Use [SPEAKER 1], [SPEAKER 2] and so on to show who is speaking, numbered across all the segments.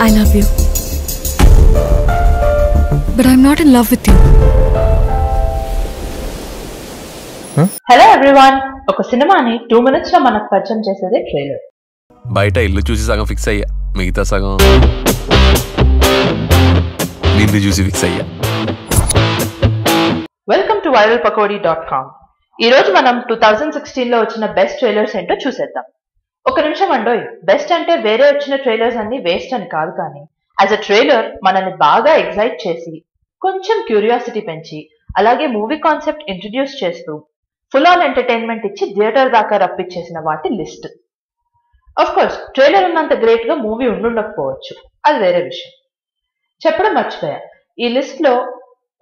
[SPEAKER 1] I love you. But I'm not in love with you.
[SPEAKER 2] Hello everyone, ఒక సినిమాని 2 minutes లో మనకు పరిచయం చేసేది ట్రైలర్.
[SPEAKER 3] బయట ఇల్లు చూసి సగం ఫిక్స్ అయ్యా, మిగతా సగం నిన్ను చూసి ఫిక్స్ అయ్యా.
[SPEAKER 2] Welcome to viralpakodi.com. ఈ రోజు మనం 2016 లో వచ్చిన బెస్ట్ ట్రైలర్స్ ఏంటో చూసేద్దాం. ఒక నిమిషం అండోయ్, బెస్ట్ అంటే వేరే వచ్చిన ట్రైలర్స్ అన్ని వేస్ట్ అని కాదు, కానీ యాజ్ అ ట్రైలర్ మనల్ని బాగా ఎగ్జైట్ చేసి కొంచెం క్యూరియాసిటీ పెంచి అలాగే మూవీ కాన్సెప్ట్ ఇంట్రడ్యూస్ చేస్తూ ఫుల్ ఆన్ ఎంటర్టైన్మెంట్ ఇచ్చి థియేటర్ దాకా రప్పించేసిన వాటి లిస్ట్. ఆఫ్ కోర్స్ ట్రైలర్ ఉన్నంత గ్రేట్ గా మూవీ ఉండుండకపోవచ్చు, అది వేరే విషయం. చెప్పడం మర్చిపోయా, ఈ లిస్ట్ లో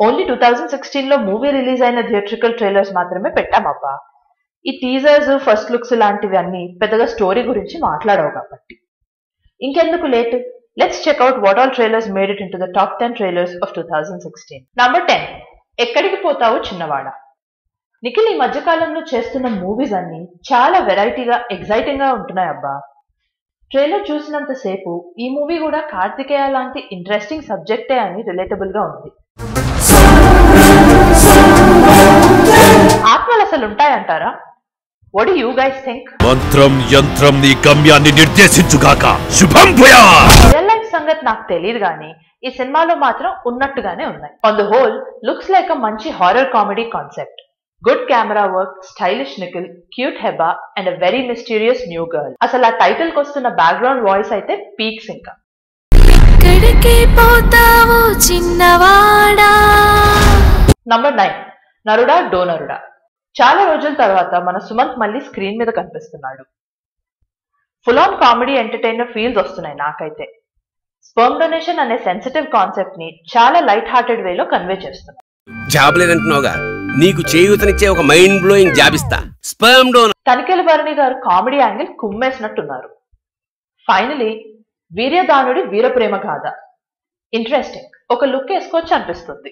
[SPEAKER 2] ఓన్లీ 2016 లో మూవీ రిలీజ్ అయిన థియేట్రికల్ ట్రైలర్స్ మాత్రమే పెట్టామబ్బా. ఈ టీజర్స్, ఫస్ట్ లుక్స్ లాంటివి అన్ని పెద్దగా స్టోరీ గురించి మాట్లాడవు కాబట్టి ఇంకెందుకు late, let's check out what all trailers made it into the top 10 trailers of 2016. Number 10, ఎక్కడికి పోతావు చిన్నవాడ. నిఖిల్ ఈ మధ్యకాలంలో చేస్తున్న మూవీస్ అన్ని చాలా వెరైటీగా, ఎగ్జైటింగ్ గా ఉంటున్నాయి అబ్బా. ట్రైలర్ చూసినంత సేపు ఈ మూవీ కూడా కార్తికేయ లాంటి ఇంట్రెస్టింగ్ సబ్జెక్టే అని రిలేటబుల్ గా ఉంది. ఆత్మలు అసలు ఉంటాయంటారా? What do you guys think?
[SPEAKER 4] మంత్రం యంత్రం నీ గమ్యాన్ని నిర్దేశించుగాక. శుభం భూయాత్.
[SPEAKER 2] రియల్ లైఫ్ సంగతి నాకు తెలియదు కానీ ఈ సినిమాలో మాత్రం ఉన్నట్టుగానే ఉన్నాయి. On the whole looks like a మంచి horror comedy concept. Good camera work, stylish Nikhil, cute Hebah and a very mysterious new girl. అసలు ఆ టైటిల్ కి వస్తున్న బ్యాక్గ్రౌండ్ వాయిస్ అయితే పీక్స్. ఇంకా నంబర్ 9, నరుడా డో నరుడా. చాలా రోజుల తర్వాత మన సుమంత్ మళ్ళీ స్క్రీన్ మీద కనిపిస్తున్నాడు. Full on comedy entertainer feels వస్తున్నాయి నాకైతే. స్పర్మ్ డొనేషన్ అనే సెన్సిటివ్ కాన్సెప్ట్ ని చాలా లైట్ హార్టెడ్ వేలో కన్వే చేస్తున్నాడు.
[SPEAKER 5] జాబ్ లేదంటున్నావుగా, నీకు చేయూతనిచ్చే ఒక మైండ్ బ్లోయింగ్ జాబ్ ఇస్తా. Sperm donor.
[SPEAKER 2] తనికెల భరణి గారు కామెడీ యాంగిల్ కుమ్మేసినట్టున్నారు. ఫైనలీ వీర్యదానుడి వీరప్రేమ గాథ. ఇంట్రెస్టింగ్, ఒక లుక్ వేసుకోవచ్చు అనిపిస్తుంది.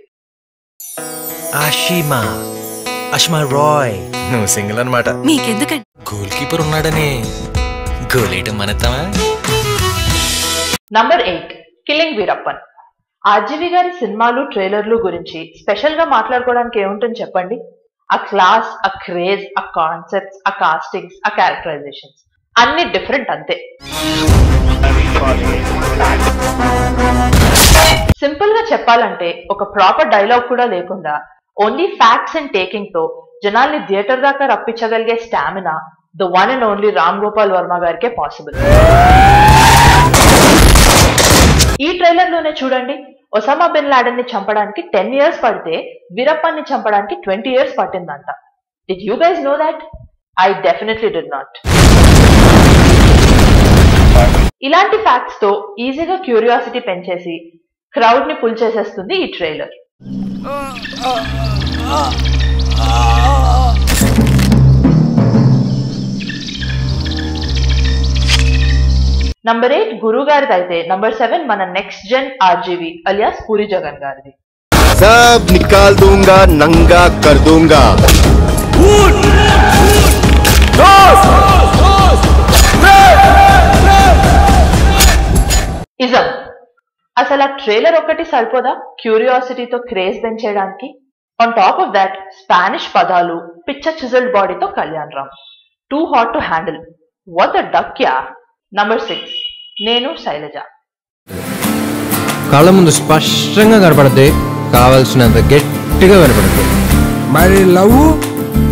[SPEAKER 6] అష్మా రాయ్, నువ్వు సింగిల్ అనమాట.
[SPEAKER 1] మీకెందుకండి?
[SPEAKER 6] గోల్ కీపర్ ఉన్నాడని గోలేయటం మనతావా?
[SPEAKER 2] Number 8, killing Veerappan. ఆర్జీవి గారి సినిమాలు, ట్రైలర్లు గురించి స్పెషల్ గా మాట్లాడుకోవడానికి ఏముంటుంది చెప్పండి? ఆ క్లాస్, ఆ క్రేజ్, ఆ కాన్సెప్ట్స్, ఆ కాస్టింగ్స్, ఆ క్యారెక్టరైజేషన్స్ అన్ని డిఫరెంట్ అంతే. సింపుల్ గా చెప్పాలంటే ఒక ప్రాపర్ డైలాగ్ కూడా లేకుండా ఓన్లీ ఫ్యాక్ట్స్ అండ్ టేకింగ్ తో జనాల్ని థియేటర్ దాకా రప్పించగలిగే stamina the one and only Ram Gopal Varma గారికే పాసిబుల్. ఈ ట్రైలర్ లోనే చూడండి, ఒసామా బిన్ లాడెన్ ని చంపడానికి 10 years పడితే వీరప్పన్ ని చంపడానికి 20 years పట్టిందంట. Did you guys know that? I definitely did not. ఇలాంటి ఫ్యాక్ట్స్ తో ఈజీగా క్యూరియాసిటీ పెంచేసి క్రౌడ్ ని పుల్ చేసేస్తుంది ఈ ట్రైలర్. నంబర్ 8 గురు గారిది అయితే నంబర్ 7 మన next gen RGV alias Puri Jagan గారిది.
[SPEAKER 7] सब निकाल दूंगा, नंगा कर दूंगा.
[SPEAKER 2] ఇజం. అసలు ఆ ట్రైలర్ ఒకటి సరిపోదా క్యూరియాసిటీతో క్రేజ్ పెంచేయడానికి? On top of that Spanish పదాలు, పిచ్చ చిజల్డ్ బాడీతో Kalyan Ram. Too hot to handle. What the duck ya. Number 6, Nenu Shailaja.
[SPEAKER 8] కళ్ళ ముందు స్పష్టంగా కనపడద్ది, కావాల్సినంత గట్టిగా వినపడుతుంది. మరి లవ్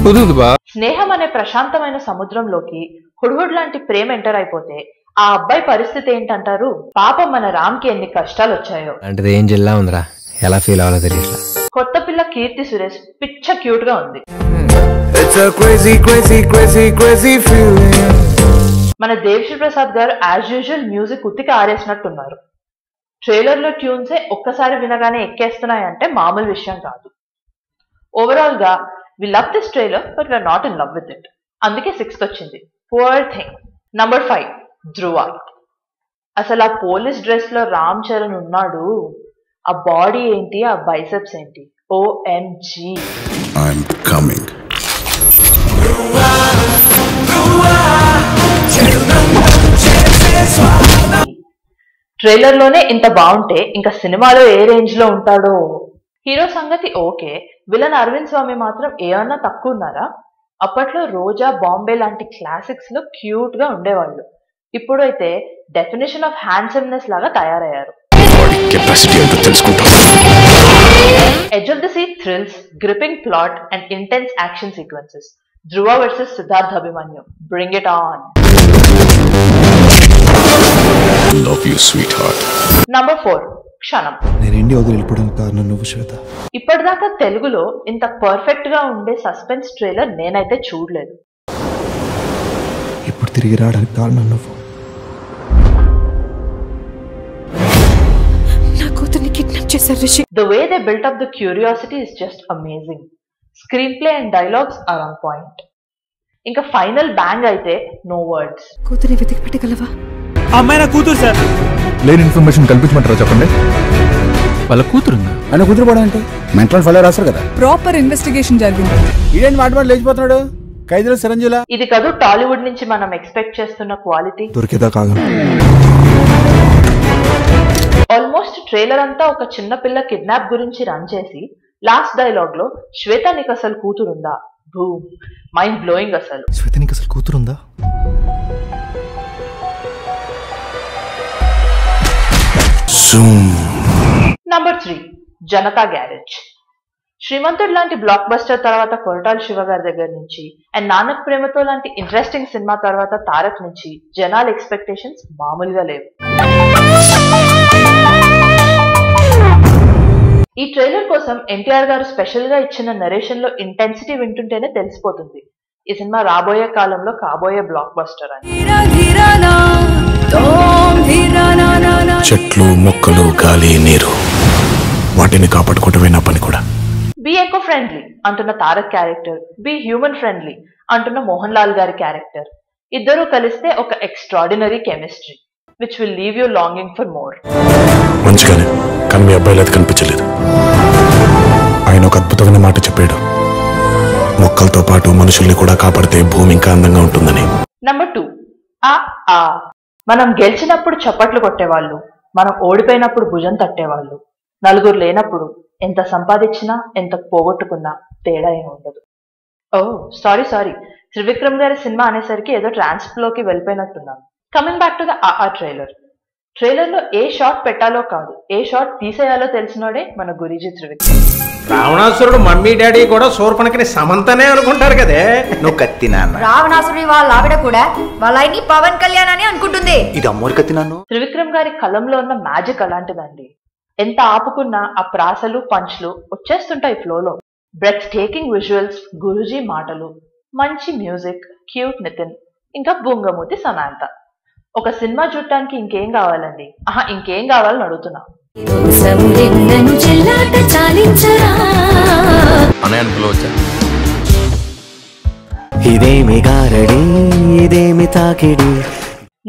[SPEAKER 8] కుదురుదు బా.
[SPEAKER 2] స్నేహం అనే ప్రశాంతమైన సముద్రంలోకి హుడ్హుడ్ లాంటి ప్రేమ ఎంటర్ అయిపోతే ఆ అబ్బాయి పరిస్థితి ఏంటంటారు? పాపం మన రామ్ కి ఎన్ని కష్టాలు వచ్చాయో.
[SPEAKER 8] అంటే ఏం జిల్లా ఉందిరా, ఎలా ఫీల్ అవ్వాలో తెలియట్లా.
[SPEAKER 2] కొత్త పిల్ల కీర్తి సురేష్ పిచ్చ క్యూట్ గా ఉంది. మన దేవిశ్రీ ప్రసాద్ గారు యాజ్ యూజువల్ మ్యూజిక్ ఉత్తికి ఆరేసినట్టున్నారు. ట్రైలర్ లో ట్యూన్సే ఒక్కసారి వినగానే ఎక్కేస్తున్నాయంటే మామూలు విషయం కాదు. ఓవరాల్ గా we love this trailer but we are not in love with it. అందుకే 6th వచ్చింది. Poor thing. నంబర్ 5, ధ్రువ. అసలు ఆ పోలీస్ డ్రెస్ లో రామ్ చరణ్ ఉన్నాడు. ఆ బాడీ ఏంటి, ఆ బైసెప్స్ ఏంటి, OMG.
[SPEAKER 7] I'm coming.
[SPEAKER 2] ట్రైలర్ లోనే ఇంత బాగుంటే ఇంకా సినిమాలో ఏ రేంజ్ లో ఉంటాడో. హీరో సంగతి ఓకే, విలన్ అరవింద్ స్వామి మాత్రం ఏమన్నా తక్కువ ఉన్నారా? అప్పట్లో రోజా, బాంబే లాంటి క్లాసిక్స్ లో క్యూట్ గా ఉండేవాళ్ళు. ఇప్పుడు అయితే డెఫినేషన్ ఆఫ్ హ్యాండ్సమ్నెస్ లాగా తయారయ్యారు. Edge of the Sea thrills, gripping plot and intense action sequences. Dhruva versus Siddharth Abhimanyu. Bring it on.
[SPEAKER 4] Love you, sweetheart.
[SPEAKER 2] Number 4. క్షణం.
[SPEAKER 7] నేను ఇండియా వదిలి వెళ్ళిపోవడానికి కారణం నువ్వు శ్వేత.
[SPEAKER 2] ఇప్పటిదాకా తెలుగులో ఇంత పర్ఫెక్ట్ గా ఉండే సస్పెన్స్ ట్రైలర్ నేనైతే చూడలేదు.
[SPEAKER 7] ఇప్పుడు తిరిగి రావడానికి కారణం నువ్వు.
[SPEAKER 1] నా కూతుర్ని కిడ్నాప్ చేశారు Rishi.
[SPEAKER 2] The way they built up the curiosity is just amazing. Screenplay and dialogues are on point. ఇంకా ఫైనల్ బ్యాంగ్ అయితే no words.
[SPEAKER 1] కూతుర్ని వెతికి పెట్టగలవా?
[SPEAKER 9] అమ్మాయి నా కూతురు సార్.
[SPEAKER 7] లేని ఇన్ఫర్మేషన్ కల్పించమంటారా చెప్పండి.
[SPEAKER 3] వాళ్ళ కూతురుందా?
[SPEAKER 7] ఆయన కూతురు పడంటే మెంటల్ ఫైల్ రాస్తారు కదా.
[SPEAKER 1] ప్రాపర్ ఇన్వెస్టిగేషన్ జరిగింది.
[SPEAKER 7] ఈడేంటి మాట లేచిపోతున్నాడు ఖైదీలో సిరంజీలా.
[SPEAKER 2] ఇది కాదు టాలీవుడ్ నుంచి మనం ఎక్స్పెక్ట్ చేస్తున్న క్వాలిటీ.
[SPEAKER 7] దొరికేదా కాదు.
[SPEAKER 2] ఆల్మోస్ట్ ట్రైలర్ అంతా ఒక చిన్న పిల్ల కిడ్నాప్ గురించి రన్ చేసి లాస్ట్ డైలాగ్ లో శ్వేత నీకు అసలు కూతురుందా? Boom, mind blowing. అసలు
[SPEAKER 7] శ్వేత నీకు అసలు కూతురుందా?
[SPEAKER 2] నంబర్ 3. జనతా గ్యారేజ్. శ్రీమంతుడు లాంటి బ్లాక్ బస్టర్ తర్వాత కొరటాల శివ గారి దగ్గర నుంచి అండ్ నానక్ ప్రేమతో లాంటి ఇంట్రెస్టింగ్ సినిమా తర్వాత తారక్ నుంచి జనాల ఎక్స్పెక్టేషన్స్ మామూలుగా లేవు. ఈ ట్రైలర్ కోసం ఎన్టీఆర్ గారు స్పెషల్ గా ఇచ్చిన నరేషన్ లో ఇంటెన్సిటీ వింటుంటేనే తెలిసిపోతుంది ఈ సినిమా రాబోయే కాలంలో కాబోయే బ్లాక్ బస్టర్ అని.
[SPEAKER 4] చెట్లు, మొక్కలు, గాలి, నీరు, వాటిని కాపాడుకోవటమే నా పని కూడా.
[SPEAKER 2] బీ ఎకో ఫ్రెండ్లీ అంటున్న Tarak character, be human friendly అంటున్న మోహన్ లాల్ గారి క్యారెక్టర్, ఇద్దరూ కలిస్తే ఒక extraordinary chemistry which will leave you longing for more.
[SPEAKER 4] మంచిగానే, కానీ మీ అబ్బాయిలు అది కనిపించలేదు. ఆయన ఒక అద్భుతమైన మాట చెప్పాడు, మొక్కలతో పాటు మనుషుల్ని కూడా కాపాడితే భూమి ఇంకా అందంగా ఉంటుందని.
[SPEAKER 2] నంబర్ 2. మనం గెలిచినప్పుడు చప్పట్లు కొట్టేవాళ్ళు, మనం ఓడిపోయినప్పుడు భుజం తట్టేవాళ్ళు, నలుగురు లేనప్పుడు ఎంత సంపాదించినా ఎంత పోగొట్టుకున్నా తేడా ఏమి ఉండదు. సారీ త్రివిక్రమ్ గారి సినిమా అనేసరికి ఏదో ట్రాన్స్లోకి వెళ్ళిపోయినట్టున్నాను. Coming back to the trailer. Trailer లో ఏ షాట్ పెట్టాలో కాదు, ఏ షాట్ తీసేయాలో తెలిసినోడే మన గురీజీ త్రివిక్రమ్.
[SPEAKER 8] రావణాసురుడు మమ్మీ డాడీ కూడా శూర్పణఖని సమంతనే అనుకుంటారు కదే.
[SPEAKER 7] నువ్వు కత్తి నాన్న.
[SPEAKER 10] రావణాసురుడి వాళ్ళ ఆవిడ కూడా వాళ్ళ ఆయన్ని పవన్ కళ్యాణ్ అని అనుకుంటుంది.
[SPEAKER 7] ఇది అమ్మోరు కత్తి నాన్న.
[SPEAKER 2] త్రివిక్రమ్ గారి కలంలో ఉన్న మ్యాజిక్ అలాంటిదండి. ఎంత ఆపుకున్నా ఆ ప్రాసలు పంచ్లు వచ్చేస్తుంటాయి ఫ్లోలో. బ్రెత్ టేకింగ్ విజువల్స్, గురూజీ మాటలు, మంచి మ్యూజిక్, క్యూట్ నితిన్, ఇంకా బుంగమూతి సమాంత. ఒక సినిమా చూడటానికి ఇంకేం కావాలండి? ఇంకేం కావాలని అడుగుతున్నా.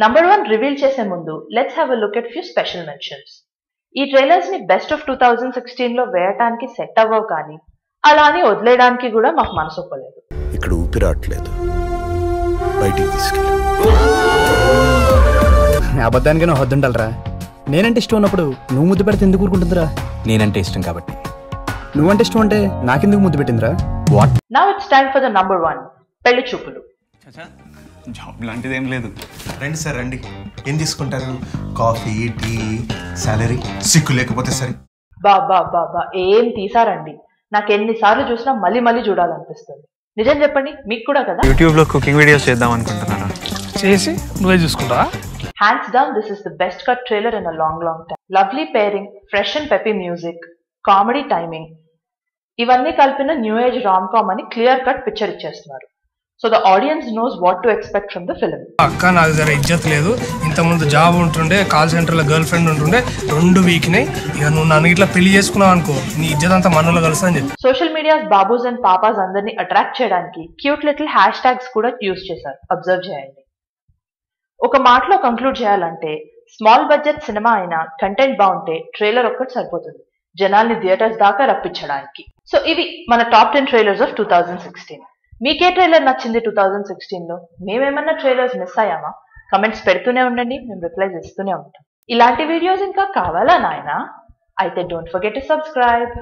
[SPEAKER 2] నంబర్ 1 రివీల్ చేసే ముందు let's have a look at few special mentions. ఈ ట్రైలర్స్ ని బెస్ట్ ఆఫ్ 2016 లో వేయటానికి సెట్ అవ్వవు, కానీ అలా అని వదిలేయడానికి కూడా మాకు మనసు ఒప్పలేదు.
[SPEAKER 7] ఇక్కడ ఊపిరాట్లేదు, బయటికి తీసుకెళ్ళి.
[SPEAKER 8] అబద్ధానికి నువ్వు వద్దుండాలరా. నేనంటే ఇష్టం ఉన్నప్పుడు నువ్వు ముద్దు పెడితే ఎందుకు ఊరుకుంటుందిరా?
[SPEAKER 6] నేనంటే ఇష్టం కాబట్టి.
[SPEAKER 8] నువ్వంటే ఇష్టం అంటే నాకెందుకు ముద్దు పెట్టిందిరా?
[SPEAKER 6] What?
[SPEAKER 2] Now it's time for the number 1, Pelli చూపులు.
[SPEAKER 9] జాబ్ లాంటిది ఏం లేదు.
[SPEAKER 11] రండి సార్ రండి. ఏం తీసుకుంటారు? Coffee, tea, salary? సిక్కు లేకపోతే సరే.
[SPEAKER 2] బాబా ఏం తీసారండి. నాకు ఎన్నిసార్లు చూసినా మళ్ళీ మళ్ళీ చూడాలనిపిస్తుంది. నిజం చెప్పండి, మీకు కూడా కదా?
[SPEAKER 9] యూట్యూబ్ లో కుకింగ్ వీడియోస్ చేద్దాం అనుకుంటున్నారా? చేసి నువ్వే చూసుకుంటావా?
[SPEAKER 2] Hands down, this is the best cut trailer in a long time. Lovely pairing, fresh and peppy music, comedy timing. ఇవన్నీ కలిపిన న్యూ ఏజ్ రామ్-కామ్ అని క్లియర్ కట్ పిక్చర్ ఇచ్చేస్తున్నారు. So the audience knows what to expect from the film.
[SPEAKER 12] అక్క నాకు జర ఇజ్జత్ లేదు. ఇంతకుముందు జాబ్ ఉంటుండే, కాల్ సెంటర్లో గర్ల్ ఫ్రెండ్ ఉంటుండే, 2 వీక్ని. ఇక నువ్వు నన్ను ఇట్లా పెళ్లి చేసుకున్నావు అనుకో, నీ ఇజ్జత్ అంతా మనలో కలుస్తా అని చెప్పి.
[SPEAKER 2] సోషల్ మీడియాస్ బాబూస్ అండ్ పాపాస్ అందరినీ అట్రాక్ట్ చేయడానికి క్యూట్ లిటిల్ హ్యాష్ ట్యాగ్స్ కూడా యూజ్ చేశారు. అబ్జర్వ్ చేయండి. ఒక మాటలో కంక్లూడ్ చేయాలంటే, స్మాల్ బడ్జెట్ సినిమా అయినా కంటెంట్ బాగుంటే ట్రైలర్ ఒక్కటి సరిపోతుంది జనాల్ని థియేటర్స్ దాకా రప్పించడానికి. సో ఇవి మన టాప్ 10 ట్రైలర్స్ ఆఫ్ 2016. మీకే ట్రైలర్ నచ్చింది 2016 లో? మేమేమన్నా ట్రైలర్స్ మిస్ అయ్యామా? కమెంట్స్ పెడుతూనే ఉండండి, మేము రిప్లైస్ ఇస్తూనే ఉంటాం. ఇలాంటి వీడియోస్ ఇంకా కావాలా నాయనా? అయితే డోంట్ ఫర్గెట్ టు సబ్స్క్రైబ్.